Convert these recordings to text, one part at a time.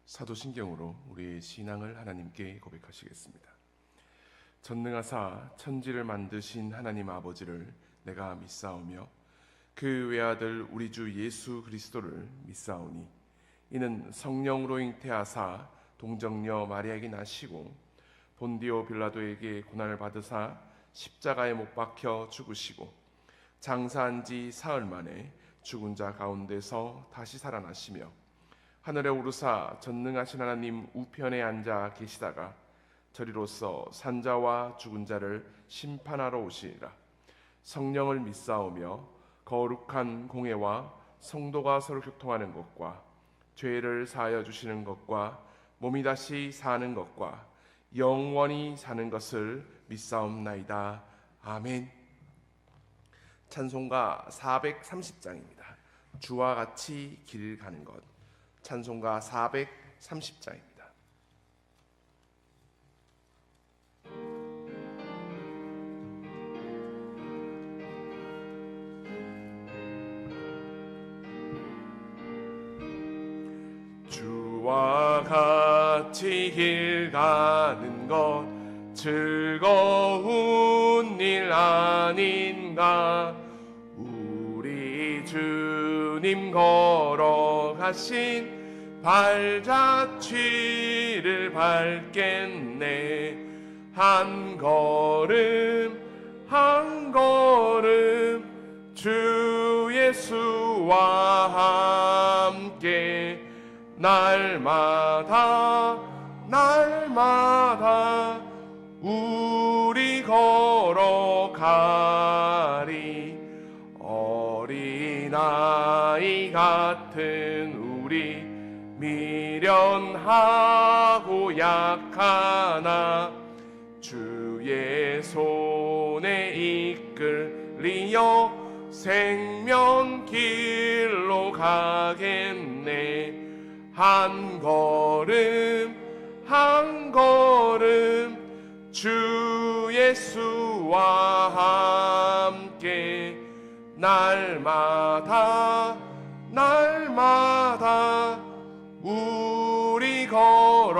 사도신경으로 우리의 신앙을 하나님께 고백하시겠습니다. 전능하사 천지를 만드신 하나님 아버지를 내가 믿사오며 그 외아들 우리 주 예수 그리스도를 믿사오니 이는 성령으로 잉태하사 동정녀 마리아에게 나시고 본디오 빌라도에게 고난을 받으사 십자가에 못 박혀 죽으시고 장사한 지 사흘 만에 죽은 자 가운데서 다시 살아나시며 하늘에 오르사 전능하신 하나님 우편에 앉아 계시다가 저리로서 산자와 죽은 자를 심판하러 오시리라. 성령을 믿사오며 거룩한 공회와 성도가 서로 교통하는 것과 죄를 사하여 주시는 것과 몸이 다시 사는 것과 영원히 사는 것을 믿사옵나이다. 아멘. 찬송가 430장입니다. 주와 같이 길 가는 것. 찬송가 430장입니다. 주와 같이 길 가는 것 즐거운 일 아닌가. 우리 주님 걸어가신 발자취를 밟겠네. 한 걸음 한 걸음 주 예수와 함께 날마다 날마다 우리 걸어가리. 어린아이 같은 우리 미련하고 약하나 주의 손에 이끌리어 생명길로 가겠네. 한 걸음 한 걸음 주 예수와 함께 날마다 날마다 우리 걸어가리.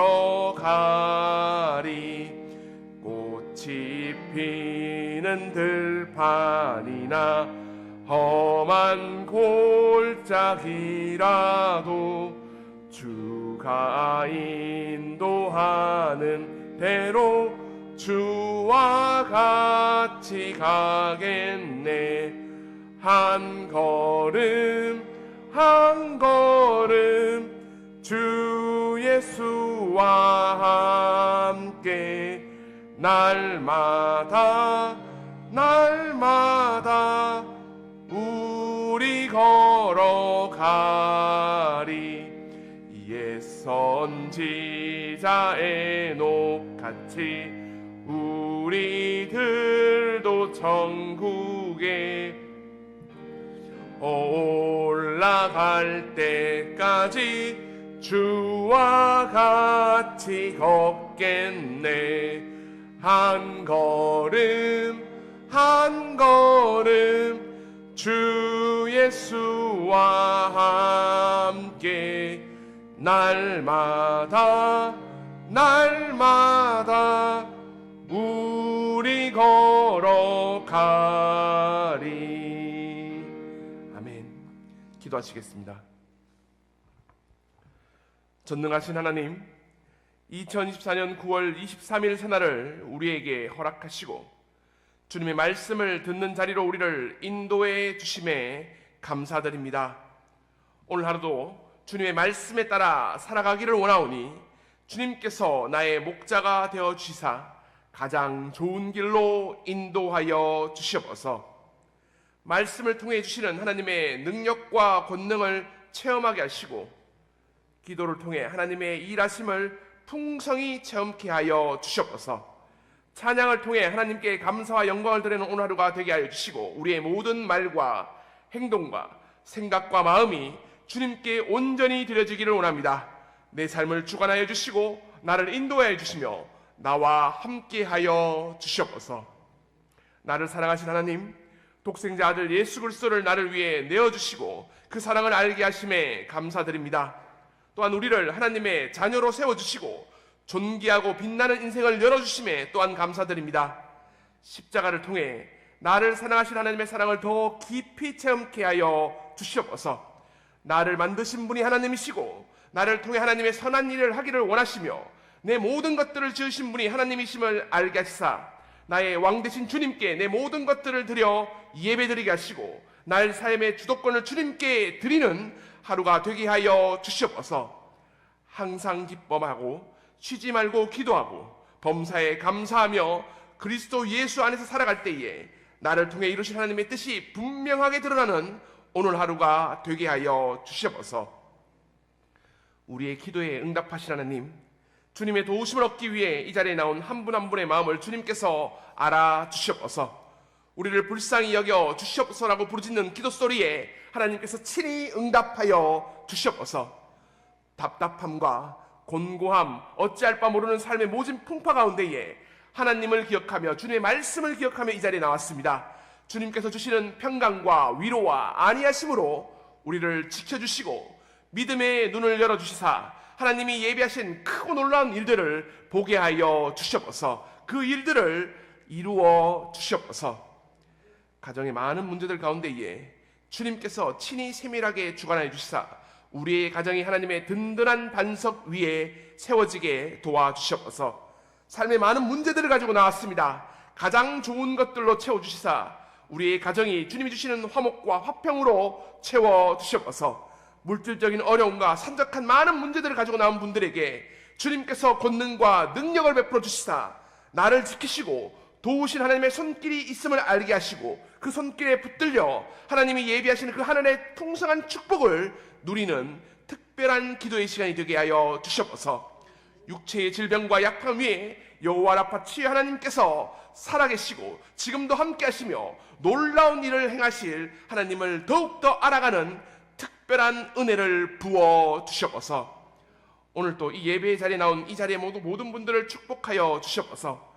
꽃이 피는 들판이나 험한 골짜기라도 주가 인도하는 대로 주와 같이 가겠네. 한 걸음 한 걸음 주 예수와 함께 날마다 날마다 우리 걸어가리. 옛 선지자 에녹같이 우리들도 천국에 올라갈 때까지 주와 같이 걷겠네. 한 걸음 한 걸음 주 예수와 함께 날마다 날마다 우리 걸어가리. 아멘. 기도하시겠습니다. 전능하신 하나님, 2024년 9월 23일 새날을 우리에게 허락하시고 주님의 말씀을 듣는 자리로 우리를 인도해 주심에 감사드립니다. 오늘 하루도 주님의 말씀에 따라 살아가기를 원하오니 주님께서 나의 목자가 되어 주시사 가장 좋은 길로 인도하여 주시옵소서. 말씀을 통해 주시는 하나님의 능력과 권능을 체험하게 하시고 기도를 통해 하나님의 일하심을 풍성히 체험케 하여 주시옵소서. 찬양을 통해 하나님께 감사와 영광을 드리는 오늘 하루가 되게 하여 주시고 우리의 모든 말과 행동과 생각과 마음이 주님께 온전히 드려지기를 원합니다. 내 삶을 주관하여 주시고 나를 인도하여 주시며 나와 함께하여 주시옵소서. 나를 사랑하신 하나님, 독생자 아들 예수 그리스도를 나를 위해 내어주시고 그 사랑을 알게 하심에 감사드립니다. 또한 우리를 하나님의 자녀로 세워주시고 존귀하고 빛나는 인생을 열어주심에 또한 감사드립니다. 십자가를 통해 나를 사랑하신 하나님의 사랑을 더 깊이 체험케 하여 주시옵소서. 나를 만드신 분이 하나님이시고 나를 통해 하나님의 선한 일을 하기를 원하시며 내 모든 것들을 지으신 분이 하나님이심을 알게 하시사 나의 왕 되신 주님께 내 모든 것들을 드려 예배드리게 하시고 나의 삶의 주도권을 주님께 드리는 하루가 되게 하여 주시옵소서. 항상 기뻐하고 쉬지 말고 기도하고 범사에 감사하며 그리스도 예수 안에서 살아갈 때에 나를 통해 이루신 하나님의 뜻이 분명하게 드러나는 오늘 하루가 되게 하여 주시옵소서. 우리의 기도에 응답하신 하나님, 주님의 도우심을 얻기 위해 이 자리에 나온 한 분 한 분의 마음을 주님께서 알아주시옵소서. 우리를 불쌍히 여겨 주시옵소서라고 부르짖는 기도 소리에 하나님께서 친히 응답하여 주시옵소서. 답답함과 곤고함, 어찌할 바 모르는 삶의 모진 풍파 가운데에 하나님을 기억하며 주님의 말씀을 기억하며 이 자리에 나왔습니다. 주님께서 주시는 평강과 위로와 안위하심으로 우리를 지켜주시고 믿음의 눈을 열어주시사 하나님이 예비하신 크고 놀라운 일들을 보게 하여 주시옵소서. 그 일들을 이루어 주시옵소서. 가정의 많은 문제들 가운데에 주님께서 친히 세밀하게 주관하여 주시사 우리의 가정이 하나님의 든든한 반석 위에 세워지게 도와주시옵소서. 삶의 많은 문제들을 가지고 나왔습니다. 가장 좋은 것들로 채워주시사 우리의 가정이 주님이 주시는 화목과 화평으로 채워주시옵소서. 물질적인 어려움과 산적한 많은 문제들을 가지고 나온 분들에게 주님께서 권능과 능력을 베풀어 주시사 나를 지키시고 도우신 하나님의 손길이 있음을 알게 하시고 그 손길에 붙들려 하나님이 예비하시는 그 하늘의 풍성한 축복을 누리는 특별한 기도의 시간이 되게 하여 주시옵소서. 육체의 질병과 약함 위에 여호와 라파 치유 하나님께서 살아계시고 지금도 함께 하시며 놀라운 일을 행하실 하나님을 더욱더 알아가는 특별한 은혜를 부어 주시옵소서. 오늘 또 이 예배의 자리에 나온 이 자리에 모든 분들을 축복하여 주시옵소서.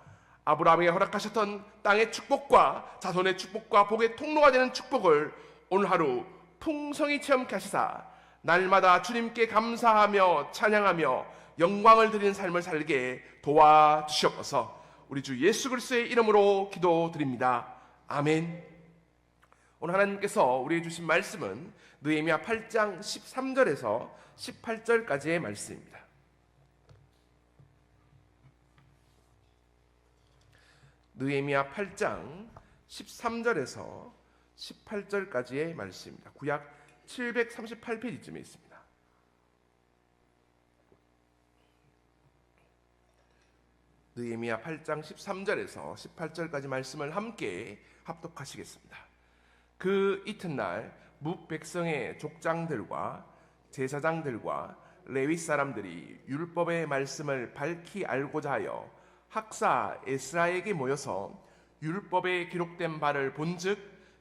아브라함에게 허락하셨던 땅의 축복과 자손의 축복과 복의 통로가 되는 축복을 오늘 하루 풍성히 체험케 하시사 날마다 주님께 감사하며 찬양하며 영광을 드리는 삶을 살게 도와주시옵소서. 우리 주 예수 그리스도의 이름으로 기도드립니다. 아멘. 오늘 하나님께서 우리에게 주신 말씀은 느헤미야 8장 13절에서 18절까지의 말씀입니다. 느헤미야 8장 13절에서 18절까지의 말씀입니다. 구약 738페이지쯤에 있습니다. 느헤미야 8장 13절에서 18절까지 말씀을 함께 합독하시겠습니다. 그 이튿날 뭇 백성의 족장들과 제사장들과 레위 사람들이 율법의 말씀을 밝히 알고자 하여 학사 에스라에게 모여서 율법에 기록된 바를 본즉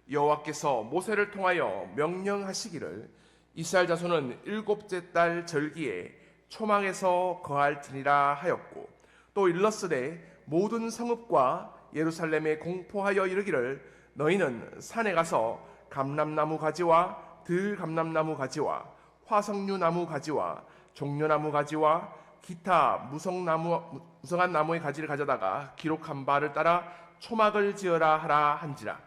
여호와께서 모세를 통하여 명령하시기를 이스라엘 자손은 일곱째 달 절기에 초막에서 거할지니라 하였고 또 일렀으되 모든 성읍과 예루살렘에 공포하여 이르기를 너희는 산에 가서 감람나무 가지와 들감람나무 가지와 화석류 나무 가지와 종려나무 가지와 기타 무성한 나무의 가지를 가져다가 기록한 바를 따라 초막을 지어라 하라 한지라.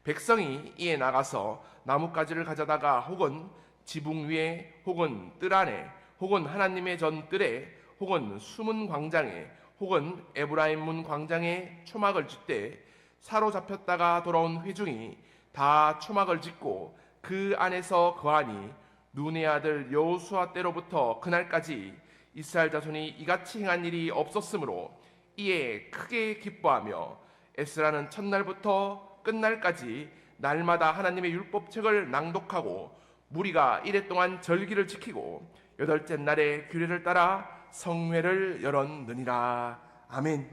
백성이 이에 나가서 나뭇가지를 가져다가 혹은 지붕 위에 혹은 뜰 안에 혹은 하나님의 전 뜰에 혹은 숨은 광장에 혹은 에브라임 문 광장에 초막을 짓되 사로잡혔다가 돌아온 회중이 다 초막을 짓고 그 안에서 거하니 눈의 아들 여호수아 때로부터 그날까지 이스라엘 자손이 이같이 행한 일이 없었으므로 이에 크게 기뻐하며 에스라는 첫날부터 끝날까지 날마다 하나님의 율법책을 낭독하고 무리가 이레 동안 절기를 지키고 여덟째 날에 규례를 따라 성회를 열었느니라. 아멘.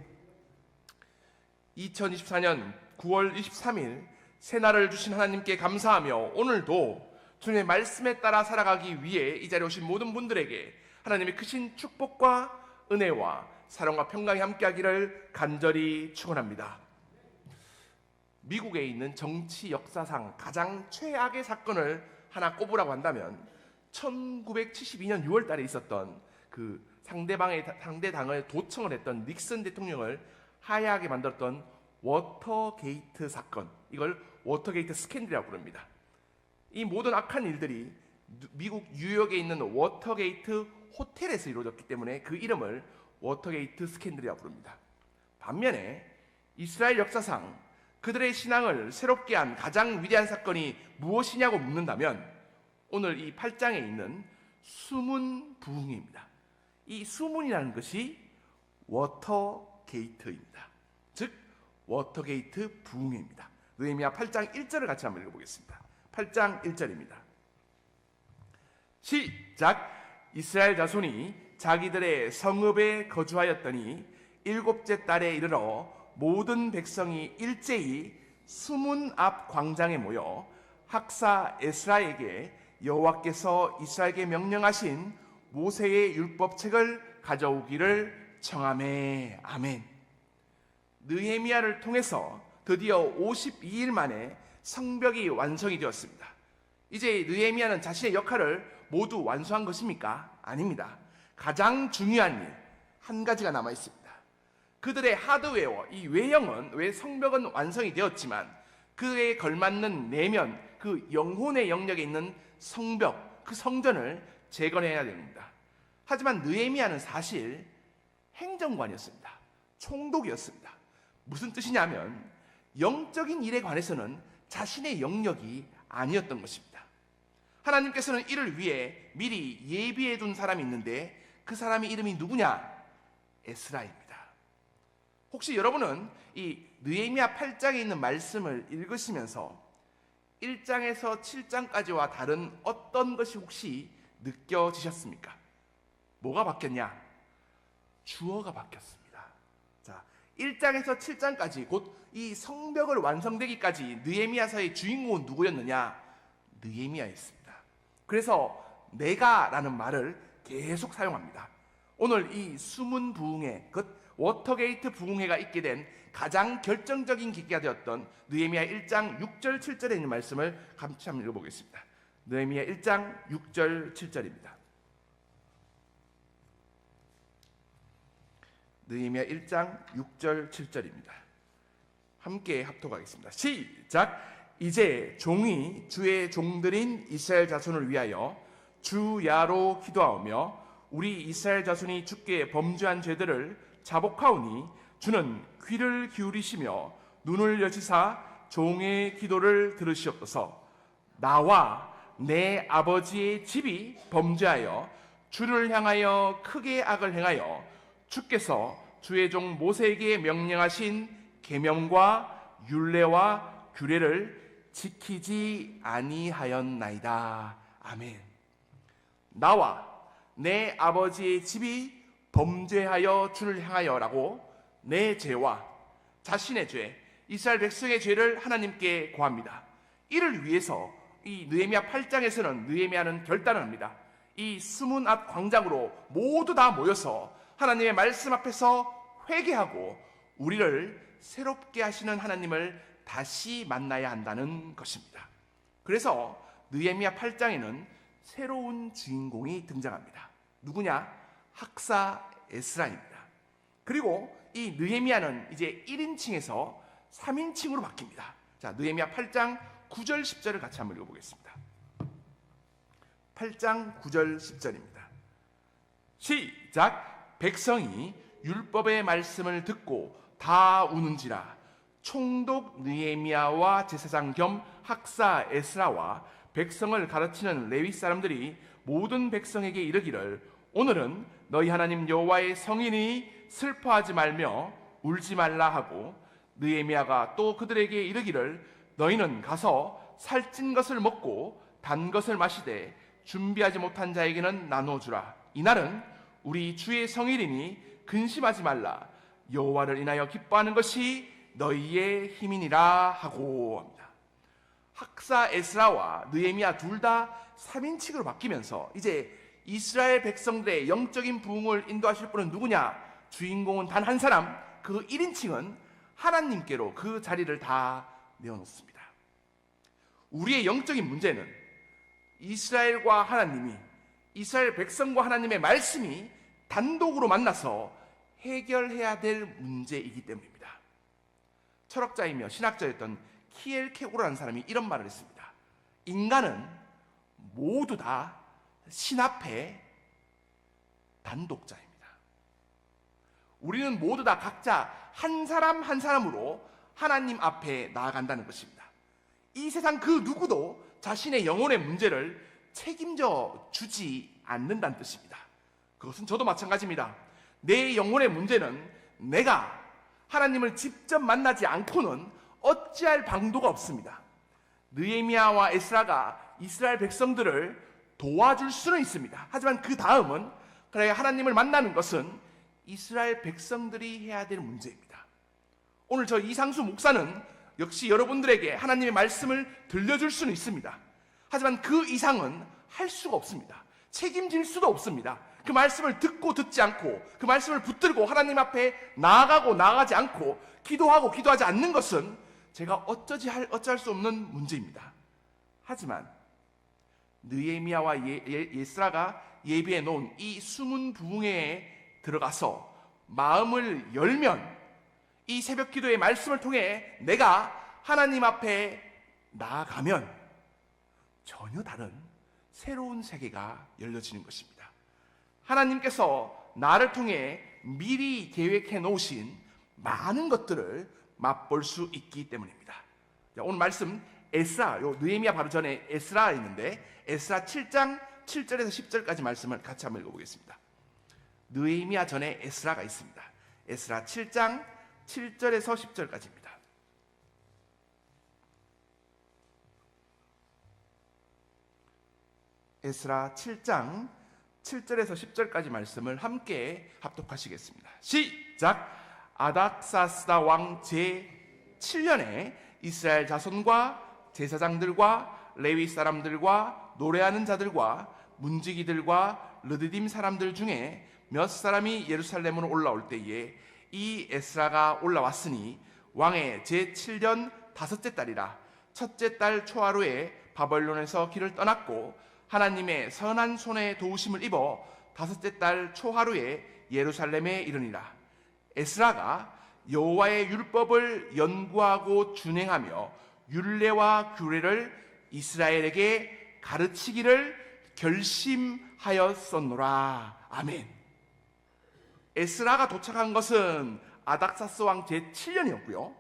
2024년 9월 23일 새날을 주신 하나님께 감사하며 오늘도 주님의 말씀에 따라 살아가기 위해 이 자리에 오신 모든 분들에게 하나님의 크신 축복과 은혜와 사랑과 평강이 함께하기를 간절히 축원합니다. 미국에 있는 정치 역사상 가장 최악의 사건을 하나 꼽으라고 한다면 1972년 6월 달에 있었던 그 상대 당을 도청을 했던 닉슨 대통령을 하야하게 만들었던 워터게이트 사건, 이걸 워터게이트 스캔들이라고 부릅니다. 이 모든 악한 일들이 미국 뉴욕에 있는 워터게이트 호텔에서 이루어졌기 때문에 그 이름을 워터게이트 스캔들이라고 부릅니다. 반면에 이스라엘 역사상 그들의 신앙을 새롭게 한 가장 위대한 사건이 무엇이냐고 묻는다면 오늘 이 8장에 있는 수문 부흥회입니다. 이 수문이라는 것이 워터게이트입니다. 즉 워터게이트 부흥회입니다. 느헤미야 8장 1절을 같이 한번 읽어보겠습니다. 8장 1절입니다. 시작. 이스라엘 자손이 자기들의 성읍에 거주하였더니 7째 달에 이르러 모든 백성이 일제히 수문 앞 광장에 모여 학사 에스라에게 여호와께서 이스라엘에게 명령하신 모세의 율법책을 가져오기를 청하매. 아멘. 느헤미야를 통해서 드디어 52일 만에 성벽이 완성이 되었습니다. 이제 느헤미야는 자신의 역할을 모두 완수한 것입니까? 아닙니다. 가장 중요한 일 한 가지가 남아 있습니다. 그들의 하드웨어, 이 외형은, 성벽은 완성이 되었지만 그에 걸맞는 내면, 그 영혼의 영역에 있는 성벽, 그 성전을 재건해야 됩니다. 하지만 느헤미야는 사실 행정관이었습니다. 총독이었습니다. 무슨 뜻이냐면 영적인 일에 관해서는 자신의 영역이 아니었던 것입니다. 하나님께서는 이를 위해 미리 예비해 둔 사람이 있는데 그 사람의 이름이 누구냐? 에스라입니다. 혹시 여러분은 이 느헤미야 8장에 있는 말씀을 읽으시면서 1장에서 7장까지와 다른 어떤 것이 혹시 느껴지셨습니까? 뭐가 바뀌었냐? 주어가 바뀌었습니다. 자, 1장에서 7장까지 곧 이 성벽을 완성되기까지 느헤미야서의 주인공은 누구였느냐? 느헤미야였습니다. 그래서 내가라는 말을 계속 사용합니다. 오늘 이 수문 부흥회, 워터게이트 부흥회가 있게 된 가장 결정적인 계기가 되었던 느헤미야 1장 6절 7절에 있는 말씀을 같이 한번 읽어보겠습니다. 느헤미야 1장 6절 7절입니다. 느헤미야 1장 6절 7절입니다. 함께 합독하겠습니다. 시작. 이제 종이 주의 종들인 이스라엘 자손을 위하여 주야로 기도하오며 우리 이스라엘 자손이 주께 범죄한 죄들을 자복하오니 주는 귀를 기울이시며 눈을 여시사 종의 기도를 들으시옵소서. 나와 내 아버지의 집이 범죄하여 주를 향하여 크게 악을 행하여 주께서 주의 종 모세에게 명령하신 계명과 율례와 규례를 지키지 아니하였나이다. 아멘. 나와 내 아버지의 집이 범죄하여 주를 향하여라고 내 죄와 자신의 죄, 이스라엘 백성의 죄를 하나님께 고합니다. 이를 위해서 이 느헤미야 8장에서는 느헤미야는 결단을 합니다. 이 수문 앞 광장으로 모두 다 모여서 하나님의 말씀 앞에서 회개하고 우리를 새롭게 하시는 하나님을 다시 만나야 한다는 것입니다. 그래서 느헤미야 8장에는 새로운 주인공이 등장합니다. 누구냐? 학사 에스라입니다. 그리고 이 느헤미야는 이제 1인칭에서 3인칭으로 바뀝니다. 자, 느헤미야 8장 9절 10절을 같이 한번 읽어보겠습니다. 8장 9절 10절입니다. 시작. 백성이 율법의 말씀을 듣고 다 우는지라 총독 느헤미야와 제사장 겸 학사 에스라와 백성을 가르치는 레위 사람들이 모든 백성에게 이르기를 오늘은 너희 하나님 여호와의 성인이 슬퍼하지 말며 울지 말라 하고 느헤미야가 또 그들에게 이르기를 너희는 가서 살찐 것을 먹고 단 것을 마시되 준비하지 못한 자에게는 나누어 주라. 이날은 우리 주의 성일이니 근심하지 말라. 여호와를 인하여 기뻐하는 것이 너희의 힘이니라 하고 합니다. 학사 에스라와 느헤미야 둘 다 3인칭으로 바뀌면서 이제 이스라엘 백성들의 영적인 부흥을 인도하실 분은 누구냐? 주인공은 단 한 사람, 그 1인칭은 하나님께로 그 자리를 다 내어놓습니다. 우리의 영적인 문제는 이스라엘과 하나님이, 이스라엘 백성과 하나님의 말씀이 단독으로 만나서 해결해야 될 문제이기 때문입니다. 철학자이며 신학자였던 키엘케고르라는 사람이 이런 말을 했습니다. 인간은 모두 다 신 앞에 단독자입니다. 우리는 모두 다 각자 한 사람 한 사람으로 하나님 앞에 나아간다는 것입니다. 이 세상 그 누구도 자신의 영혼의 문제를 책임져 주지 않는다는 뜻입니다. 그것은 저도 마찬가지입니다. 내 영혼의 문제는 내가 하나님을 직접 만나지 않고는 어찌할 방도가 없습니다. 느헤미야와 에스라가 이스라엘 백성들을 도와줄 수는 있습니다. 하지만 그 다음은 그래 하나님을 만나는 것은 이스라엘 백성들이 해야 될 문제입니다. 오늘 저 이상수 목사는 역시 여러분들에게 하나님의 말씀을 들려줄 수는 있습니다. 하지만 그 이상은 할 수가 없습니다. 책임질 수도 없습니다. 그 말씀을 듣고 듣지 않고 그 말씀을 붙들고 하나님 앞에 나아가고 나아가지 않고 기도하고 기도하지 않는 것은 제가 어찌할 수 없는 문제입니다. 하지만 느헤미야와 에스라가 예비해 놓은 이 숨은 부흥회에 들어가서 마음을 열면 이 새벽 기도의 말씀을 통해 내가 하나님 앞에 나아가면 전혀 다른 새로운 세계가 열려지는 것입니다. 하나님께서 나를 통해 미리 계획해 놓으신 많은 것들을 맛볼 수 있기 때문입니다. 오늘 말씀 에스라, 느헤미야 바로 전에 에스라 있는데 에스라 7장 7절에서 10절까지 말씀을 같이 한번 읽어보겠습니다. 느헤미야 전에 에스라가 있습니다. 에스라 7장 7절에서 10절까지입니다. 에스라 7장 7절에서 10절까지 말씀을 함께 합독하시겠습니다. 시작! 아닥사스다 왕 제7년에 이스라엘 자손과 제사장들과 레위 사람들과 노래하는 자들과 문지기들과 르드딤 사람들 중에 몇 사람이 예루살렘으로 올라올 때에 이 에스라가 올라왔으니 왕의 제7년 다섯째 달이라. 첫째 달 초하루에 바벨론에서 길을 떠났고 하나님의 선한 손에 도우심을 입어 다섯째 달 초하루에 예루살렘에 이르니라. 에스라가 여호와의 율법을 연구하고 준행하며 율례와 규례를 이스라엘에게 가르치기를 결심하였었노라. 아멘. 에스라가 도착한 것은 아닥사스 왕 제7년이었고요.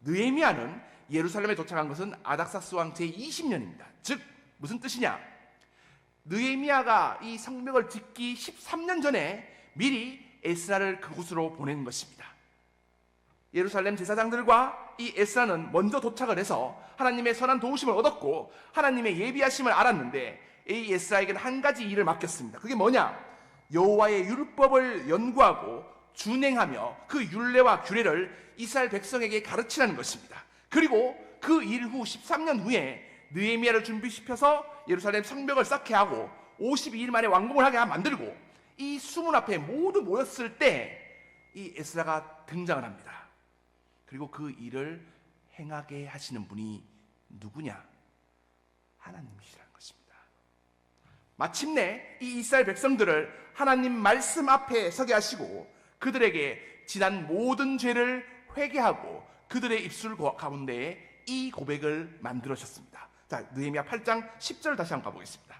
느헤미야는 예루살렘에 도착한 것은 아닥사스 왕 제20년입니다. 즉 무슨 뜻이냐? 느헤미야가 이 성벽을 짓기 13년 전에 미리 에스라를 그곳으로 보낸 것입니다. 예루살렘 제사장들과 이 에스라는 먼저 도착을 해서 하나님의 선한 도우심을 얻었고 하나님의 예비하심을 알았는데 이 에스라에게는 한 가지 일을 맡겼습니다. 그게 뭐냐? 여호와의 율법을 연구하고 준행하며 그 율례와 규례를 이스라엘 백성에게 가르치라는 것입니다. 그리고 그 일 후 13년 후에 느헤미야를 준비시켜서 예루살렘 성벽을 쌓게 하고 52일 만에 완공을 하게 만들고 이 수문 앞에 모두 모였을 때 이 에스라가 등장을 합니다. 그리고 그 일을 행하게 하시는 분이 누구냐? 하나님이시라는 것입니다. 마침내 이 이스라엘 백성들을 하나님 말씀 앞에 서게 하시고 그들에게 지난 모든 죄를 회개하고 그들의 입술 가운데에 이 고백을 만들으셨습니다. 자, 느헤미야 8장 10절 다시 한번 가보겠습니다.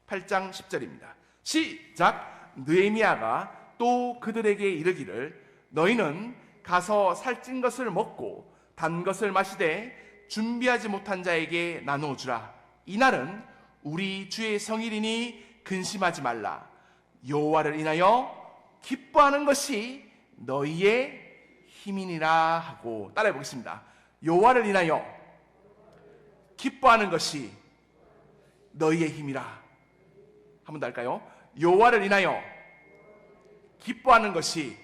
8장 10절입니다. 시작! 느헤미야가 또 그들에게 이르기를 너희는 가서 살찐 것을 먹고 단 것을 마시되 준비하지 못한 자에게 나누어 주라. 이날은 우리 주의 성일이니 근심하지 말라. 여호와를 인하여 기뻐하는 것이 너희의 힘이니라 하고 따라해 보겠습니다. 여호와를 인하여 기뻐하는 것이 너희의 힘이라. 한 번 더 할까요? 여호와를 인하여 기뻐하는 것이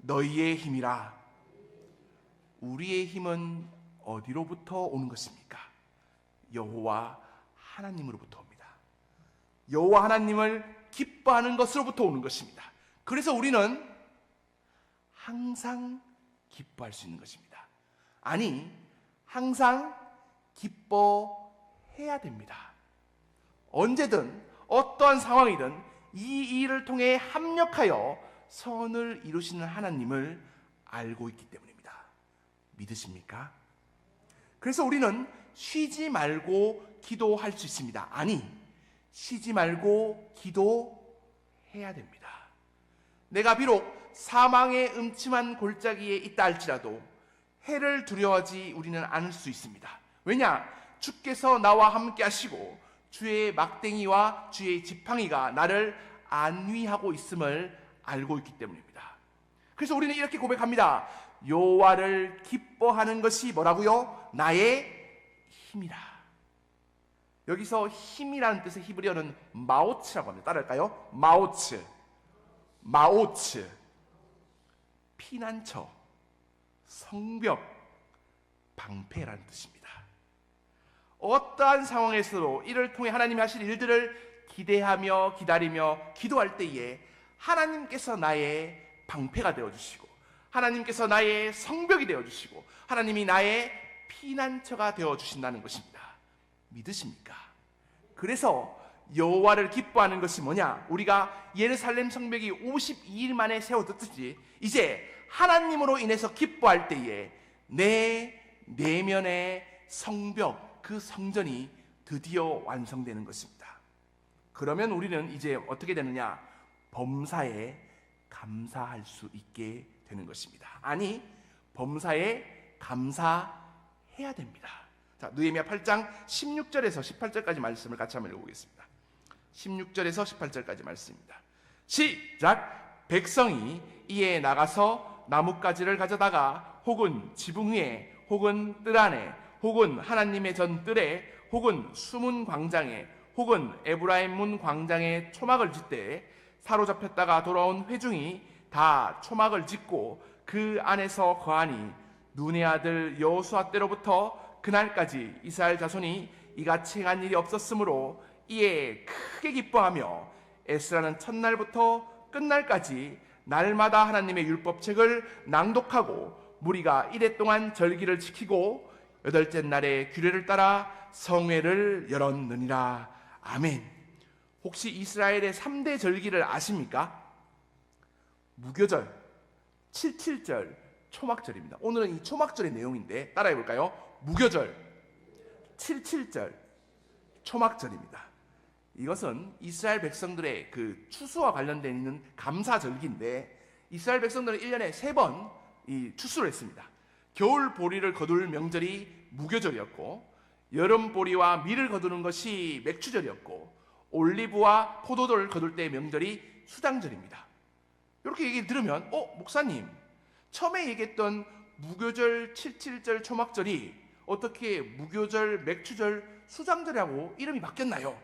너희의 힘이라. 우리의 힘은 어디로부터 오는 것입니까? 여호와 하나님으로부터 옵니다. 여호와 하나님을 기뻐하는 것으로부터 오는 것입니다. 그래서 우리는 항상 기뻐할 수 있는 것입니다. 아니, 항상 기뻐해야 됩니다. 언제든 어떠한 상황이든 이 일을 통해 합력하여 선을 이루시는 하나님을 알고 있기 때문입니다. 믿으십니까? 그래서 우리는 쉬지 말고 기도할 수 있습니다. 아니, 쉬지 말고 기도해야 됩니다. 내가 비록 사망의 음침한 골짜기에 있다 할지라도 해를 두려워하지 우리는 않을 수 있습니다. 왜냐? 주께서 나와 함께 하시고 주의 막대기와 주의 지팡이가 나를 안위하고 있음을 알고 있기 때문입니다. 그래서 우리는 이렇게 고백합니다. 여호와를 기뻐하는 것이 뭐라고요? 나의 힘이라. 여기서 힘이라는 뜻의 히브리어는 마오츠라고 합니다. 따라할까요? 마오츠, 피난처, 성벽, 방패라는 뜻입니다. 어떠한 상황에서도 이를 통해 하나님이 하실 일들을 기대하며 기다리며 기도할 때에 하나님께서 나의 방패가 되어주시고 하나님께서 나의 성벽이 되어주시고 하나님이 나의 피난처가 되어주신다는 것입니다. 믿으십니까? 그래서 여호와를 기뻐하는 것이 뭐냐? 우리가 예루살렘 성벽이 52일 만에 세워졌듯이 이제 하나님으로 인해서 기뻐할 때에 내 내면의 성벽, 그 성전이 드디어 완성되는 것입니다. 그러면 우리는 이제 어떻게 되느냐? 범사에 감사할 수 있게 되는 것입니다. 아니, 범사에 감사해야 됩니다. 자, 느헤미야 8장 16절에서 18절까지 말씀을 같이 한번 읽어보겠습니다. 16절에서 18절까지 말씀입니다. 시작! 백성이 이에 나가서 나뭇가지를 가져다가 혹은 지붕 위에 혹은 뜰 안에 혹은 하나님의 전 뜰에 혹은 수문 광장에 혹은 에브라임 문 광장에 초막을 짓되 사로잡혔다가 돌아온 회중이 다 초막을 짓고 그 안에서 거하니 눈의 아들 여호수아 때로부터 그날까지 이스라엘 자손이 이같이 한 일이 없었으므로 이에 크게 기뻐하며 에스라는 첫날부터 끝날까지 날마다 하나님의 율법책을 낭독하고 무리가 이래 동안 절기를 지키고 여덟째 날에 규례를 따라 성회를 열었느니라. 아멘. 혹시 이스라엘의 3대 절기를 아십니까? 무교절, 칠칠절, 초막절입니다. 오늘은 이 초막절의 내용인데 따라해 볼까요? 무교절, 칠칠절, 초막절입니다. 이것은 이스라엘 백성들의 그 추수와 관련된 있는 감사절기인데 이스라엘 백성들은 1년에 3번 이 추수를 했습니다. 겨울 보리를 거둘 명절이 무교절이었고 여름 보리와 밀을 거두는 것이 맥추절이었고 올리브와 포도를 거둘 때의 명절이 수장절입니다. 이렇게 얘기 들으면 목사님 처음에 얘기했던 무교절, 칠칠절, 초막절이 어떻게 무교절, 맥추절, 수장절이라고 이름이 바뀌었나요?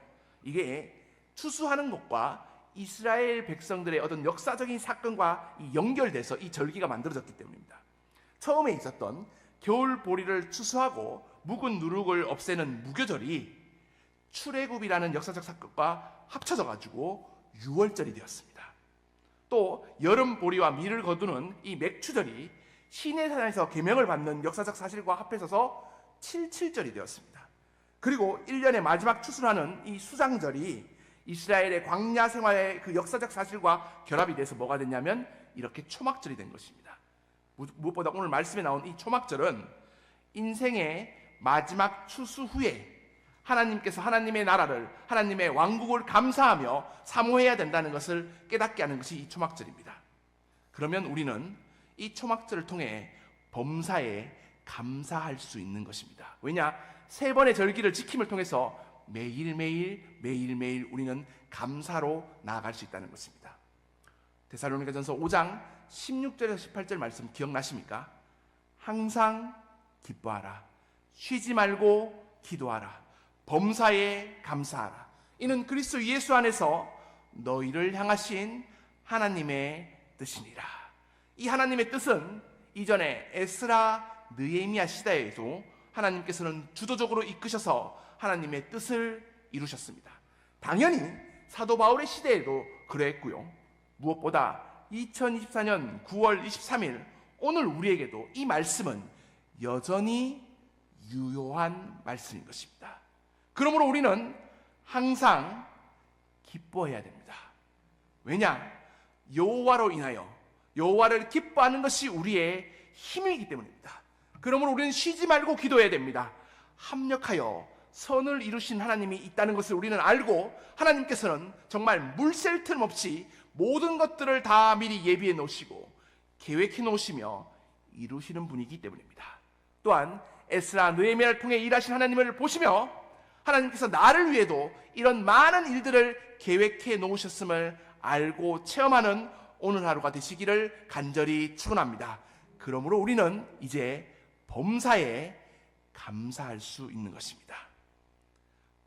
이게 추수하는 것과 이스라엘 백성들의 어떤 역사적인 사건과 연결돼서 이 절기가 만들어졌기 때문입니다. 처음에 있었던 겨울 보리를 추수하고 묵은 누룩을 없애는 무교절이 출애굽이라는 역사적 사건과 합쳐져 가지고 6월절이 되었습니다. 또 여름 보리와 밀을 거두는 이 맥추절이 시내산에서 계명을 받는 역사적 사실과 합해져서 77절이 되었습니다. 그리고 1년의 마지막 추수하는 이 수장절이 이스라엘의 광야 생활의 그 역사적 사실과 결합이 돼서 뭐가 됐냐면 이렇게 초막절이 된 것입니다. 무엇보다 오늘 말씀에 나온 이 초막절은 인생의 마지막 추수 후에 하나님께서 하나님의 나라를, 하나님의 왕국을 감사하며 사모해야 된다는 것을 깨닫게 하는 것이 이 초막절입니다. 그러면 우리는 이 초막절을 통해 범사에 감사할 수 있는 것입니다. 왜냐? 3번의 절기를 지킴을 통해서 매일매일 우리는 감사로 나아갈 수 있다는 것입니다. 데살로니가전서 5장 16절에서 18절 말씀 기억나십니까? 항상 기뻐하라. 쉬지 말고 기도하라. 범사에 감사하라. 이는 그리스도 예수 안에서 너희를 향하신 하나님의 뜻이니라. 이 하나님의 뜻은 이전에 에스라, 느헤미야 시대에도 하나님께서는 주도적으로 이끄셔서 하나님의 뜻을 이루셨습니다. 당연히 사도 바울의 시대에도 그랬고요. 무엇보다 2024년 9월 23일 오늘 우리에게도 이 말씀은 여전히 유효한 말씀인 것입니다. 그러므로 우리는 항상 기뻐해야 됩니다. 왜냐? 여호와로 인하여 여호와를 기뻐하는 것이 우리의 힘이기 때문입니다. 그러므로 우리는 쉬지 말고 기도해야 됩니다. 합력하여 선을 이루신 하나님이 있다는 것을 우리는 알고 하나님께서는 정말 물샐 틈 없이 모든 것들을 다 미리 예비해 놓으시고 계획해 놓으시며 이루시는 분이기 때문입니다. 또한 에스라 느헤미야를 통해 일하신 하나님을 보시며 하나님께서 나를 위해도 이런 많은 일들을 계획해 놓으셨음을 알고 체험하는 오늘 하루가 되시기를 간절히 축원합니다. 그러므로 우리는 이제 범사에 감사할 수 있는 것입니다.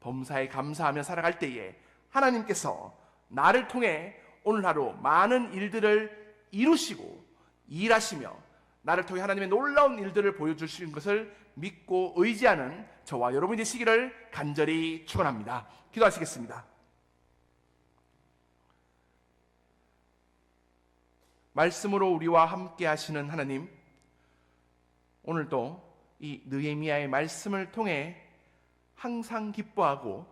범사에 감사하며 살아갈 때에 하나님께서 나를 통해 오늘 하루 많은 일들을 이루시고 일하시며 나를 통해 하나님의 놀라운 일들을 보여주시는 것을 믿고 의지하는 저와 여러분이 되시기를 간절히 축원합니다. 기도하시겠습니다. 말씀으로 우리와 함께 하시는 하나님, 오늘도 이 느헤미야의 말씀을 통해 항상 기뻐하고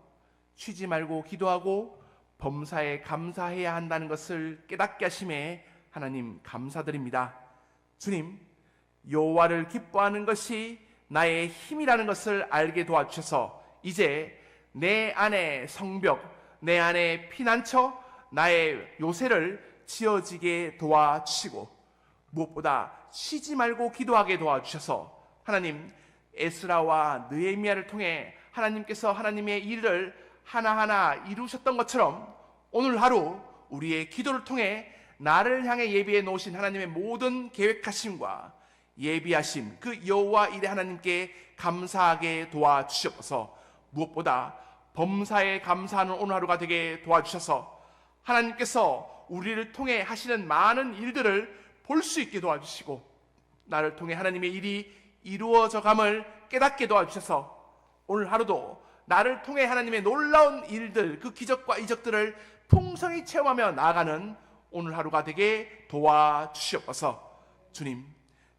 쉬지 말고 기도하고 범사에 감사해야 한다는 것을 깨닫게 하심에 하나님 감사드립니다. 주님, 여호와를 기뻐하는 것이 나의 힘이라는 것을 알게 도와주셔서 이제 내 안에 성벽, 내 안에 피난처, 나의 요새를 지어지게 도와주시고 무엇보다 쉬지 말고 기도하게 도와주셔서 하나님, 에스라와 느헤미야를 통해 하나님께서 하나님의 일을 하나하나 이루셨던 것처럼 오늘 하루 우리의 기도를 통해 나를 향해 예비해 놓으신 하나님의 모든 계획하심과 예비하심 그 여호와 일의 하나님께 감사하게 도와주셔서 무엇보다 범사에 감사하는 오늘 하루가 되게 도와주셔서 하나님께서 우리를 통해 하시는 많은 일들을 볼 수 있게 도와주시고 나를 통해 하나님의 일이 이루어져감을 깨닫게 도와주셔서 오늘 하루도 나를 통해 하나님의 놀라운 일들 그 기적과 이적들을 풍성히 체험하며 나아가는 오늘 하루가 되게 도와주시옵소서. 주님,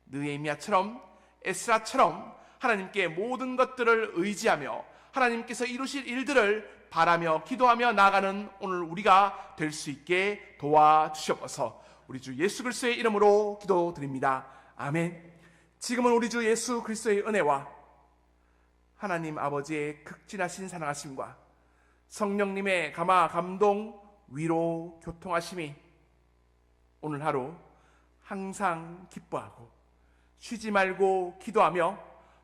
느헤미야처럼 에스라처럼 하나님께 모든 것들을 의지하며 하나님께서 이루실 일들을 바라며 기도하며 나아가는 오늘 우리가 될 수 있게 도와주시옵소서. 우리 주 예수 그리스도의 이름으로 기도드립니다. 아멘. 지금은 우리 주 예수 그리스도의 은혜와 하나님 아버지의 극진하신 사랑하심과 성령님의 감화 감동 위로 교통하심이 오늘 하루 항상 기뻐하고 쉬지 말고 기도하며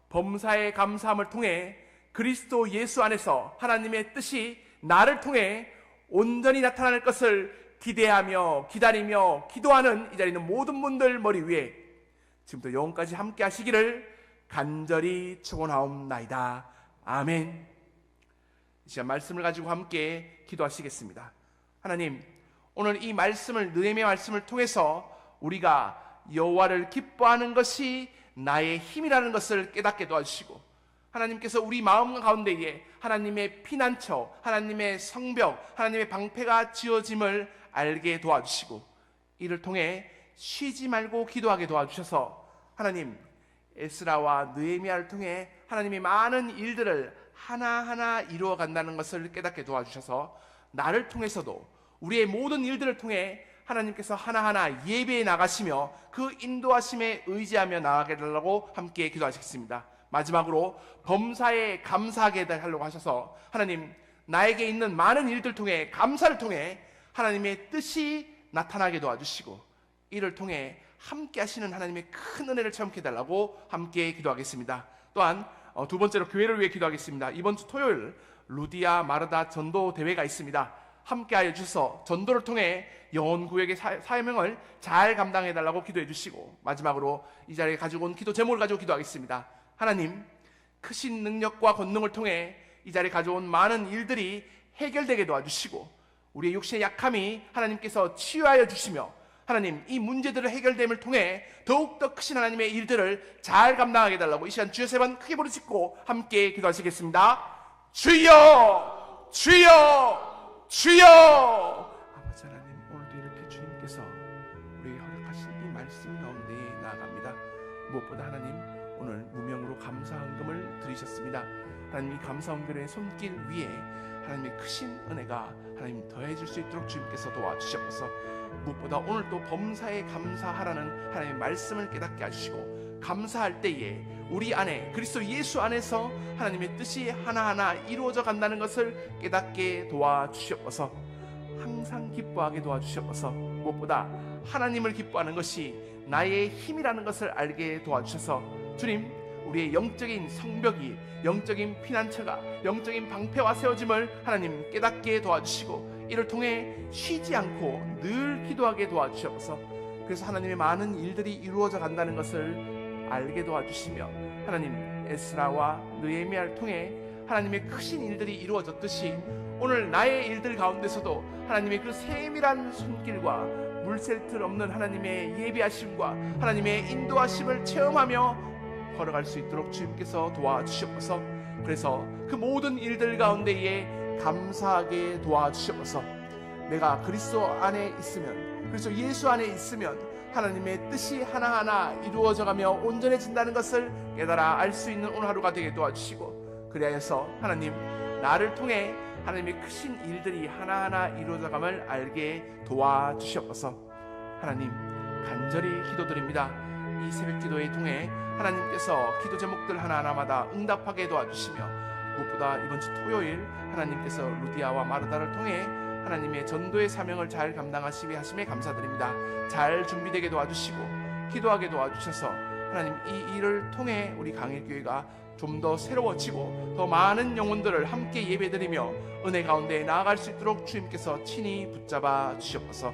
범사에 감사함을 통해 그리스도 예수 안에서 하나님의 뜻이 나를 통해 온전히 나타날 것을 기대하며 기다리며 기도하는 이 자리에 있는 모든 분들 머리 위에 지금부터 영원까지 함께 하시기를 간절히 축원하옵나이다. 아멘. 이 시간 말씀을 가지고 함께 기도하시겠습니다. 하나님, 오늘 이 말씀을 느헤미야 말씀을 통해서 우리가 여호와를 기뻐하는 것이 나의 힘이라는 것을 깨닫게 도와주시고 하나님께서 우리 마음 가운데에 하나님의 피난처, 하나님의 성벽, 하나님의 방패가 지어짐을 알게 도와주시고 이를 통해 쉬지 말고 기도하게 도와주셔서 하나님, 에스라와 느헤미야를 통해 하나님이 많은 일들을 하나하나 이루어 간다는 것을 깨닫게 도와주셔서 나를 통해서도 우리의 모든 일들을 통해 하나님께서 하나하나 예배해 나가시며 그 인도하심에 의지하며 나아가게 해달라고 함께 기도하시겠습니다. 마지막으로 범사에 감사하게 하려고 하셔서 하나님, 나에게 있는 많은 일들 통해 감사를 통해 하나님의 뜻이 나타나게 도와주시고 이를 통해 함께 하시는 하나님의 큰 은혜를 체험케 해달라고 함께 기도하겠습니다. 또한 두 번째로 교회를 위해 기도하겠습니다. 이번 주 토요일 루디아 마르다 전도 대회가 있습니다. 함께 하여 주셔서 전도를 통해 영혼구역의 사명을 잘 감당해 달라고 기도해 주시고 마지막으로 이 자리에 가지고 온 기도 제목을 가지고 기도하겠습니다. 하나님, 크신 능력과 권능을 통해 이 자리에 가져온 많은 일들이 해결되게 도와주시고 우리의 육신의 약함이 하나님께서 치유하여 주시며 하나님, 이 문제들을 해결됨을 통해 더욱더 크신 하나님의 일들을 잘 감당하게 해달라고 이 시간 주여 세 번 크게 부르짖고 함께 기도하시겠습니다. 주여! 주여! 주여! 아버지 하나님, 오늘도 이렇게 주님께서 우리에게 허락하신 이 말씀 가운데에 나아갑니다. 무엇보다 하나님, 오늘 무명으로 감사헌금을 드리셨습니다. 하나님, 이 감사헌금의 손길 위에 하나님의 크신 은혜가 하나님 더해질 수 있도록 주님께서 도와주시옵소서. 무엇보다 오늘 또 범사에 감사하라는 하나님의 말씀을 깨닫게 하시고, 감사할 때에 우리 안에 그리스도 예수 안에서 하나님의 뜻이 하나하나 이루어져 간다는 것을 깨닫게 도와주시옵소서. 항상 기뻐하게 도와주시옵소서. 무엇보다 하나님을 기뻐하는 것이 나의 힘이라는 것을 알게 도와주셔서 주님, 우리의 영적인 성벽이, 영적인 피난처가, 영적인 방패와 세워짐을 하나님 깨닫게 도와주시고, 이를 통해 쉬지 않고 늘 기도하게 도와주셔서 그래서 하나님의 많은 일들이 이루어져 간다는 것을 알게 도와주시며, 하나님 에스라와 느헤미야를 통해 하나님의 크신 일들이 이루어졌듯이 오늘 나의 일들 가운데서도 하나님의 그 세밀한 손길과 물샐 틈 없는 하나님의 예비하심과 하나님의 인도하심을 체험하며 걸어갈 수 있도록 주님께서 도와주시옵소서. 그래서 그 모든 일들 가운데에 감사하게 도와주시옵소서. 내가 그리스도 안에 있으면, 그리스도 예수 안에 있으면 하나님의 뜻이 하나하나 이루어져가며 온전해진다는 것을 깨달아 알 수 있는 오늘 하루가 되게 도와주시고, 그리하여서 하나님 나를 통해 하나님의 크신 일들이 하나하나 이루어져감을 알게 도와주시옵소서. 하나님 간절히 기도드립니다. 이 새벽 기도에 통해 하나님께서 기도 제목들 하나하나마다 응답하게 도와주시며, 무엇보다 이번 주 토요일 하나님께서 루디아와 마르다를 통해 하나님의 전도의 사명을 잘 감당하시게 하심에 감사드립니다. 잘 준비되게 도와주시고 기도하게 도와주셔서 하나님 이 일을 통해 우리 강일교회가 좀 더 새로워지고 더 많은 영혼들을 함께 예배드리며 은혜 가운데 나아갈 수 있도록 주님께서 친히 붙잡아 주시옵소서.